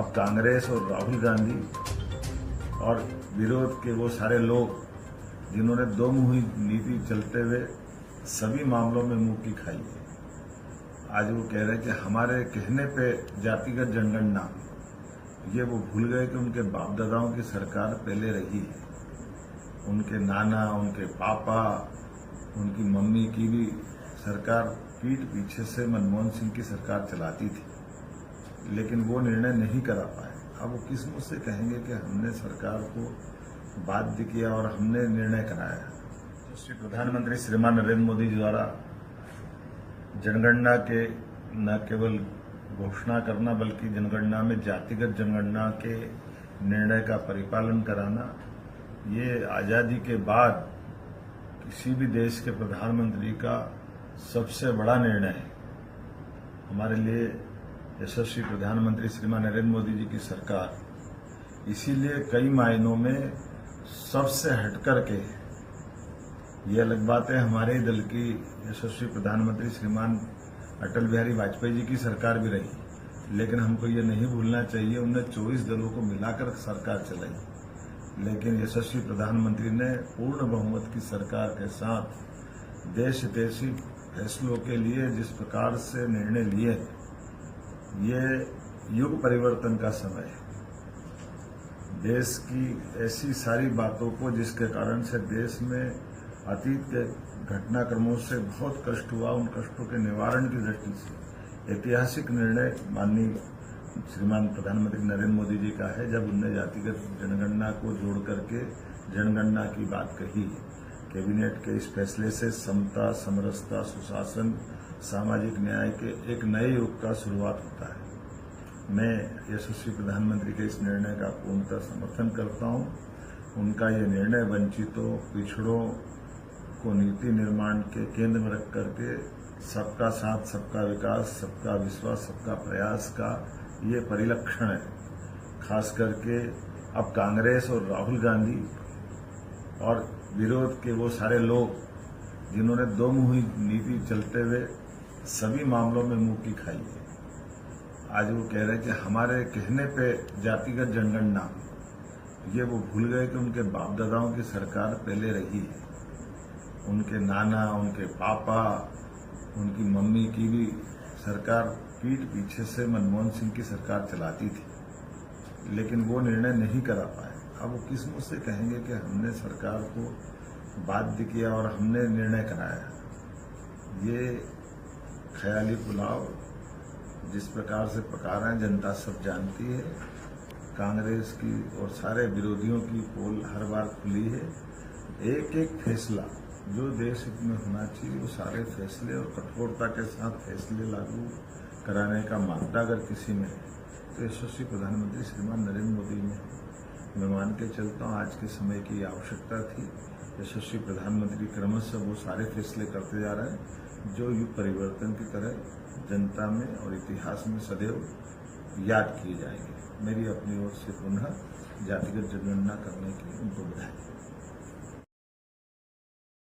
अब कांग्रेस और राहुल गांधी और विरोध के वो सारे लोग जिन्होंने दो मुही नीति चलते हुए सभी मामलों में मुंह की खाई है, आज वो कह रहे हैं कि हमारे कहने पे जातिगत जनगणना, ये वो भूल गए कि उनके बाप दादाओं की सरकार पहले रही है। उनके नाना, उनके पापा, उनकी मम्मी की भी सरकार पीठ पीछे से मनमोहन सिंह की सरकार चलाती थी, लेकिन वो निर्णय नहीं करा पाए। अब वो किस मुझ से कहेंगे कि हमने सरकार को बाध्य किया और हमने निर्णय कराया। तो श्री प्रधानमंत्री श्रीमान नरेंद्र मोदी जी द्वारा जनगणना के न केवल घोषणा करना बल्कि जनगणना में जातिगत जनगणना के निर्णय का परिपालन कराना, ये आजादी के बाद किसी भी देश के प्रधानमंत्री का सबसे बड़ा निर्णय है। हमारे लिए यशस्वी प्रधानमंत्री श्रीमान नरेंद्र मोदी जी की सरकार इसीलिए कई मायनों में सबसे हटकर के, ये अलग बात है हमारे दल की यशस्वी प्रधानमंत्री श्रीमान अटल बिहारी वाजपेयी जी की सरकार भी रही, लेकिन हमको ये नहीं भूलना चाहिए उन्होंने 24 दलों को मिलाकर सरकार चलाई, लेकिन यशस्वी प्रधानमंत्री ने पूर्ण बहुमत की सरकार के साथ देश हितैषी फैसलों के लिए जिस प्रकार से निर्णय लिए, ये युग परिवर्तन का समय है। देश की ऐसी सारी बातों को जिसके कारण से देश में अतीत के घटनाक्रमों से बहुत कष्ट हुआ, उन कष्टों के निवारण की दृष्टि से ऐतिहासिक निर्णय माननीय श्रीमान प्रधानमंत्री नरेंद्र मोदी जी का है, जब उन्होंने जातिगत जनगणना को जोड़ करके जनगणना की बात कही। कैबिनेट के इस फैसले से समता, समरसता, सुशासन, सामाजिक न्याय के एक नए युग का शुरुआत होता है। मैं यशस्वी प्रधानमंत्री के इस निर्णय का पूर्णतः समर्थन करता हूं। उनका ये निर्णय वंचितों, पिछड़ों को नीति निर्माण के केंद्र में रख करके सबका साथ, सबका विकास, सबका विश्वास, सबका प्रयास का ये परिलक्षण है। खास करके अब कांग्रेस और राहुल गांधी और विरोध के वो सारे लोग जिन्होंने दो मुही नीति चलते हुए सभी मामलों में मुंह की खाई है, आज वो कह रहे हैं कि हमारे कहने पे जातिगत जनगणना, ये वो भूल गए कि उनके बाप दादाओं की सरकार पहले रही है। उनके नाना, उनके पापा, उनकी मम्मी की भी सरकार पीठ पीछे से मनमोहन सिंह की सरकार चलाती थी, लेकिन वो निर्णय नहीं करा पाए। अब वो किस मुझ से कहेंगे कि हमने सरकार को बाध्य किया और हमने निर्णय कराया। ये ख्याली पुलाव जिस प्रकार से पका रहे हैं जनता सब जानती है। कांग्रेस की और सारे विरोधियों की पोल हर बार खुली है। एक एक फैसला जो देश हित में होना चाहिए, वो सारे फैसले और कठोरता के साथ फैसले लागू कराने का मानता अगर किसी में है तो यशस्वी प्रधानमंत्री श्रीमान नरेंद्र मोदी में है। मैं मान के चलता हूँ आज के समय की आवश्यकता थी। यशस्वी प्रधानमंत्री क्रमशः वो सारे फैसले करते जा रहे हैं जो युग परिवर्तन की तरह जनता में और इतिहास में सदैव याद किए जाएंगे। मेरी अपनी ओर से पुनः जातिगत जनगणना करने की उनको बधाई।